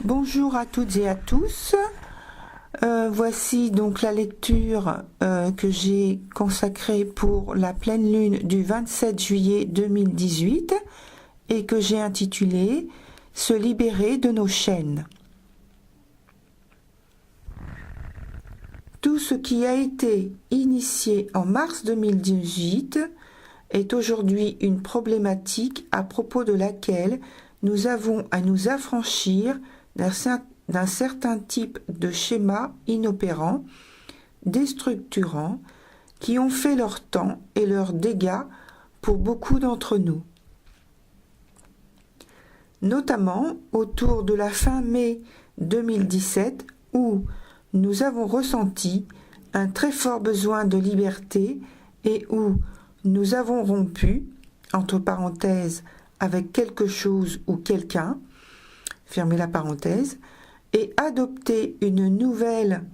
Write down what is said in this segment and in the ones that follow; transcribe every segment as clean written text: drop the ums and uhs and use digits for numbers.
Bonjour à toutes et à tous. Voici donc la lecture que j'ai consacrée pour la pleine lune du 27 juillet 2018 et que j'ai intitulée « Se libérer de nos chaînes ». Tout ce qui a été initié en mars 2018 est aujourd'hui une problématique à propos de laquelle nous avons à nous affranchir d'un certain type de schémas inopérants, déstructurants, qui ont fait leur temps et leurs dégâts pour beaucoup d'entre nous. Notamment autour de la fin mai 2017 où nous avons ressenti un très fort besoin de liberté et où nous avons rompu, entre parenthèses, avec quelque chose ou quelqu'un, fermez la parenthèse, et adopté une nouvelle,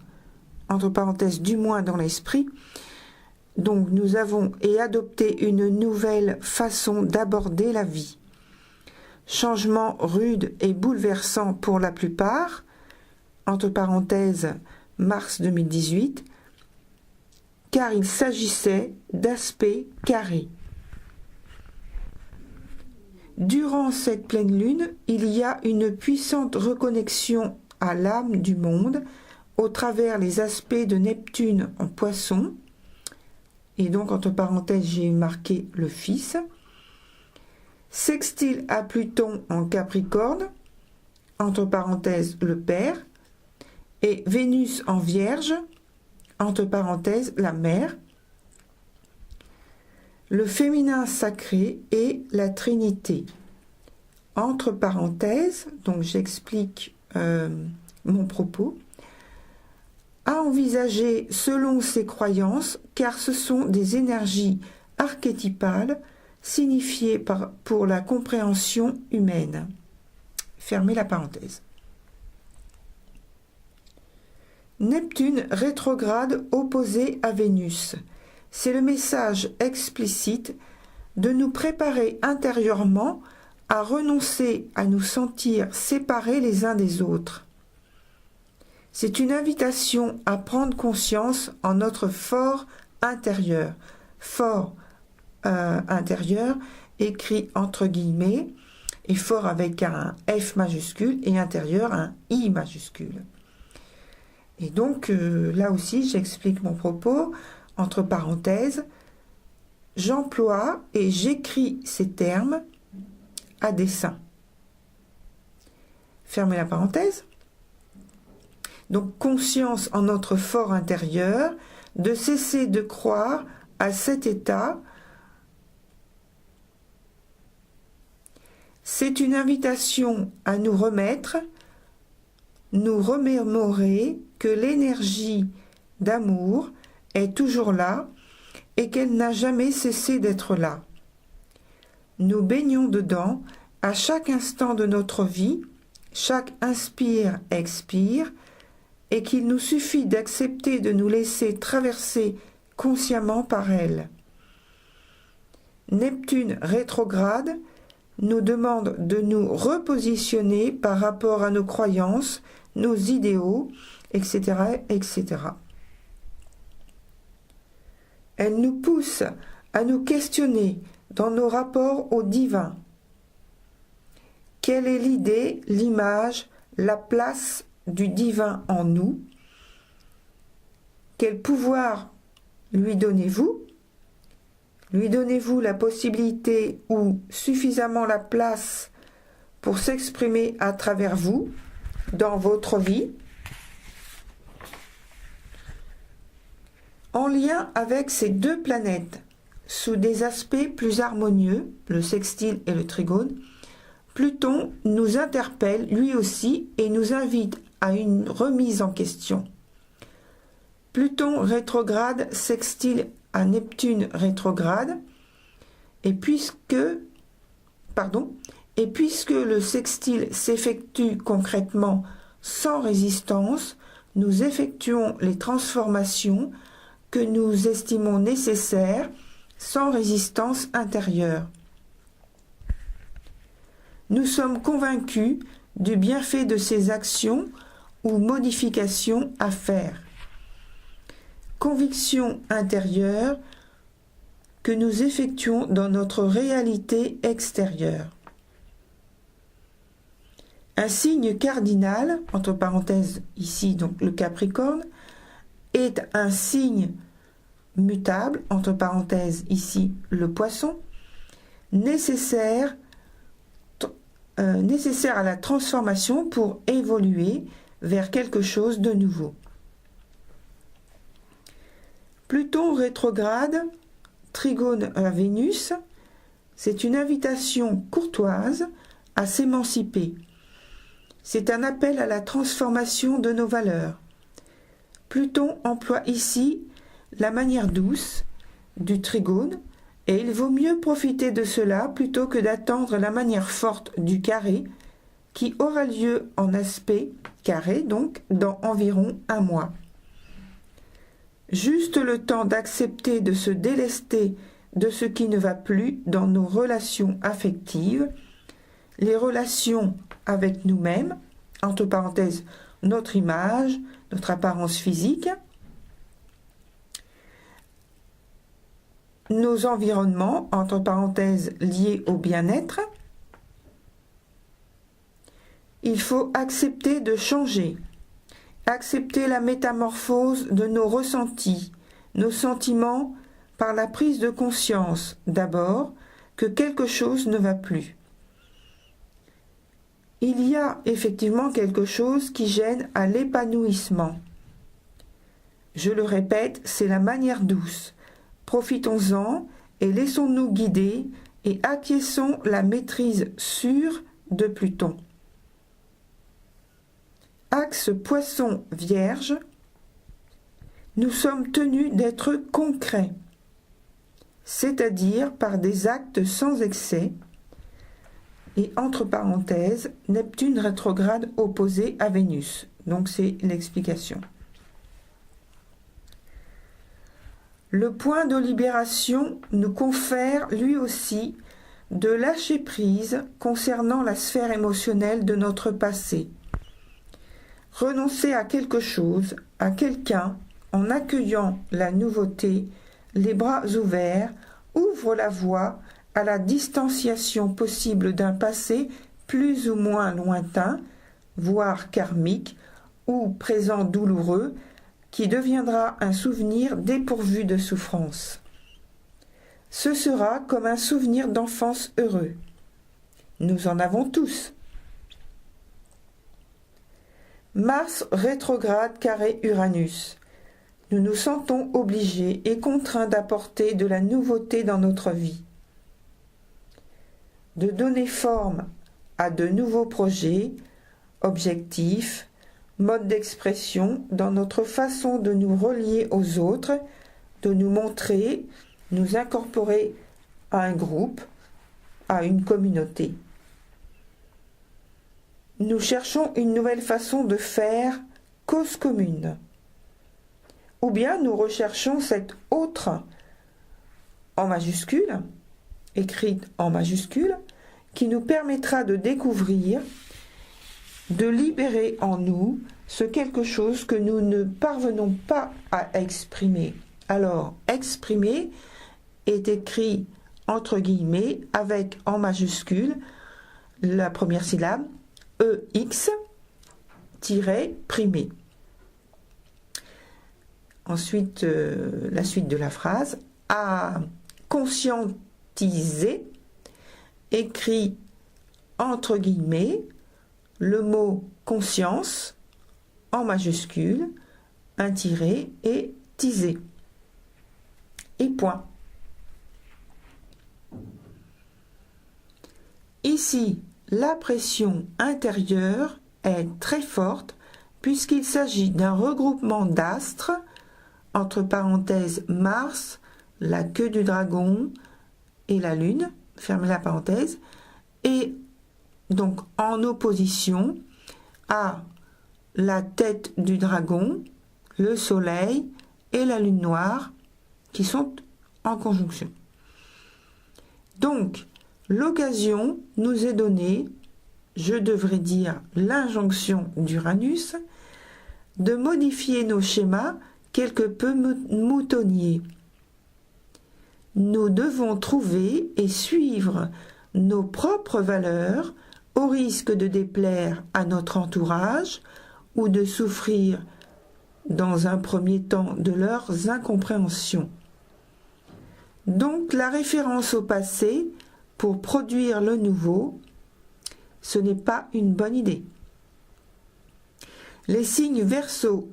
entre parenthèses, du moins dans l'esprit, donc nous avons adopté une nouvelle façon d'aborder la vie. Changement rude et bouleversant pour la plupart, entre parenthèses, mars 2018, car il s'agissait d'aspects carrés. Durant cette pleine lune, il y a une puissante reconnexion à l'âme du monde au travers les aspects de Neptune en Poisson, et donc entre parenthèses j'ai marqué le Fils, sextile à Pluton en Capricorne, entre parenthèses le Père, et Vénus en Vierge, entre parenthèses la Mère, le féminin sacré et la Trinité. Entre parenthèses, donc j'explique mon propos, à envisager selon ses croyances, car ce sont des énergies archétypales signifiées pour la compréhension humaine. Fermez la parenthèse. Neptune rétrograde opposé à Vénus. C'est le message explicite de nous préparer intérieurement à renoncer à nous sentir séparés les uns des autres. C'est une invitation à prendre conscience en notre fort intérieur. Fort intérieur, écrit entre guillemets, et fort avec un F majuscule, et intérieur un I majuscule. Et donc, là aussi, j'explique mon propos, entre parenthèses, j'emploie et j'écris ces termes à dessein. Fermez la parenthèse. Donc, conscience en notre fort intérieur, de cesser de croire à cet état. C'est une invitation à nous remettre, nous remémorer que l'énergie d'amour est toujours là et qu'elle n'a jamais cessé d'être là. Nous baignons dedans à chaque instant de notre vie, chaque inspire-expire, et qu'il nous suffit d'accepter de nous laisser traverser consciemment par elle. Neptune rétrograde nous demande de nous repositionner par rapport à nos croyances, nos idéaux, etc., etc. Elle nous pousse à nous questionner dans nos rapports au divin. Quelle est l'idée, l'image, la place du divin en nous? Quel pouvoir lui donnez-vous? Lui donnez-vous la possibilité ou suffisamment la place pour s'exprimer à travers vous, dans votre vie, en lien avec ces deux planètes, sous des aspects plus harmonieux, le sextile et le trigone, Pluton nous interpelle lui aussi et nous invite à une remise en question. Pluton rétrograde sextile à Neptune rétrograde, et puisque le sextile s'effectue concrètement sans résistance, nous effectuons les transformations que nous estimons nécessaires sans résistance intérieure. Nous sommes convaincus du bienfait de ces actions ou modifications à faire. Conviction intérieure que nous effectuons dans notre réalité extérieure. Un signe cardinal, entre parenthèses ici donc le Capricorne, est un signe mutable, entre parenthèses ici le Poisson, nécessaire à la transformation pour évoluer vers quelque chose de nouveau. Pluton rétrograde, trigone à Vénus, c'est une invitation courtoise à s'émanciper. C'est un appel à la transformation de nos valeurs. Pluton emploie ici la manière douce du trigone et il vaut mieux profiter de cela plutôt que d'attendre la manière forte du carré qui aura lieu en aspect carré donc dans environ un mois. Juste le temps d'accepter de se délester de ce qui ne va plus dans nos relations affectives, les relations avec nous-mêmes, entre parenthèses notre image, notre apparence physique, nos environnements, entre parenthèses liés au bien-être. Il faut accepter de changer, accepter la métamorphose de nos ressentis, nos sentiments par la prise de conscience d'abord que quelque chose ne va plus. Il y a effectivement quelque chose qui gêne à l'épanouissement. Je le répète, c'est la manière douce. Profitons-en et laissons-nous guider et acquiesçons la maîtrise sûre de Pluton. Axe Poisson-Vierge, nous sommes tenus d'être concrets, c'est-à-dire par des actes sans excès, et entre parenthèses, Neptune rétrograde opposé à Vénus. Donc c'est l'explication. Le point de libération nous confère lui aussi de lâcher prise concernant la sphère émotionnelle de notre passé. Renoncer à quelque chose, à quelqu'un, en accueillant la nouveauté, les bras ouverts, ouvre la voie à la distanciation possible d'un passé plus ou moins lointain, voire karmique, ou présent douloureux, qui deviendra un souvenir dépourvu de souffrance. Ce sera comme un souvenir d'enfance heureux. Nous en avons tous. Mars rétrograde carré Uranus. Nous nous sentons obligés et contraints d'apporter de la nouveauté dans notre vie, de donner forme à de nouveaux projets, objectifs, modes d'expression dans notre façon de nous relier aux autres, de nous montrer, nous incorporer à un groupe, à une communauté. Nous cherchons une nouvelle façon de faire cause commune. Ou bien nous recherchons cette autre en majuscule, écrite en majuscule, qui nous permettra de découvrir, de libérer en nous ce quelque chose que nous ne parvenons pas à exprimer. Alors, exprimer est écrit entre guillemets avec en majuscule la première syllabe EX-primé. Ensuite, la suite de la phrase, à conscientiser, écrit entre guillemets le mot conscience en majuscule, un tiret et tisé. Et point. Ici, la pression intérieure est très forte puisqu'il s'agit d'un regroupement d'astres, entre parenthèses Mars, la queue du dragon et la Lune, fermez la parenthèse, et donc en opposition à la tête du dragon, le soleil et la lune noire qui sont en conjonction. Donc, l'occasion nous est donnée je devrais dire l'injonction d'Uranus, de modifier nos schémas quelque peu moutonniers. Nous devons trouver et suivre nos propres valeurs au risque de déplaire à notre entourage ou de souffrir dans un premier temps de leurs incompréhensions. Donc la référence au passé pour produire le nouveau, ce n'est pas une bonne idée. Les signes Verseau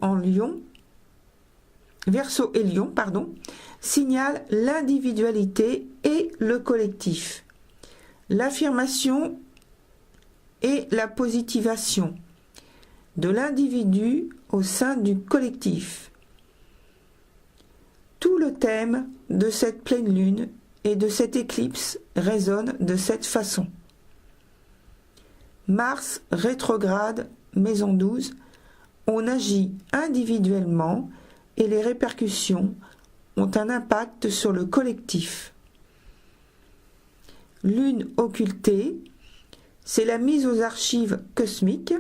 et Lion, signalent l'individualité et le collectif, l'affirmation et la positivation de l'individu au sein du collectif. Tout le thème de cette pleine lune et de cette éclipse résonne de cette façon. Mars rétrograde, maison 12, on agit individuellement et les répercussions ont un impact sur le collectif. Lune occultée, c'est la mise aux archives cosmiques.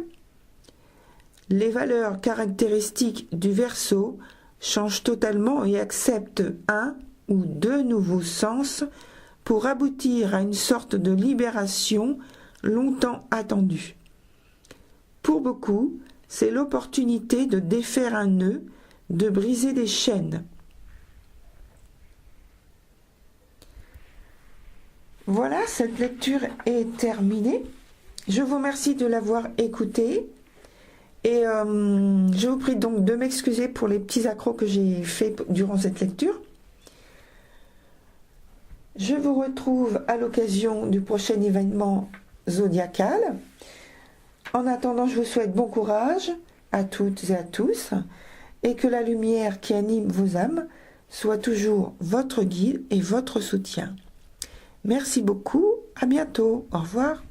Les valeurs caractéristiques du Verseau changent totalement et acceptent un ou deux nouveaux sens pour aboutir à une sorte de libération longtemps attendue. Pour beaucoup, c'est l'opportunité de défaire un nœud, de briser des chaînes. Voilà, cette lecture est terminée. Je vous remercie de l'avoir écoutée et je vous prie donc de m'excuser pour les petits accros que j'ai faits durant cette lecture. Je vous retrouve à l'occasion du prochain événement zodiacal. En attendant, je vous souhaite bon courage à toutes et à tous et que la lumière qui anime vos âmes soit toujours votre guide et votre soutien. Merci beaucoup, à bientôt, au revoir.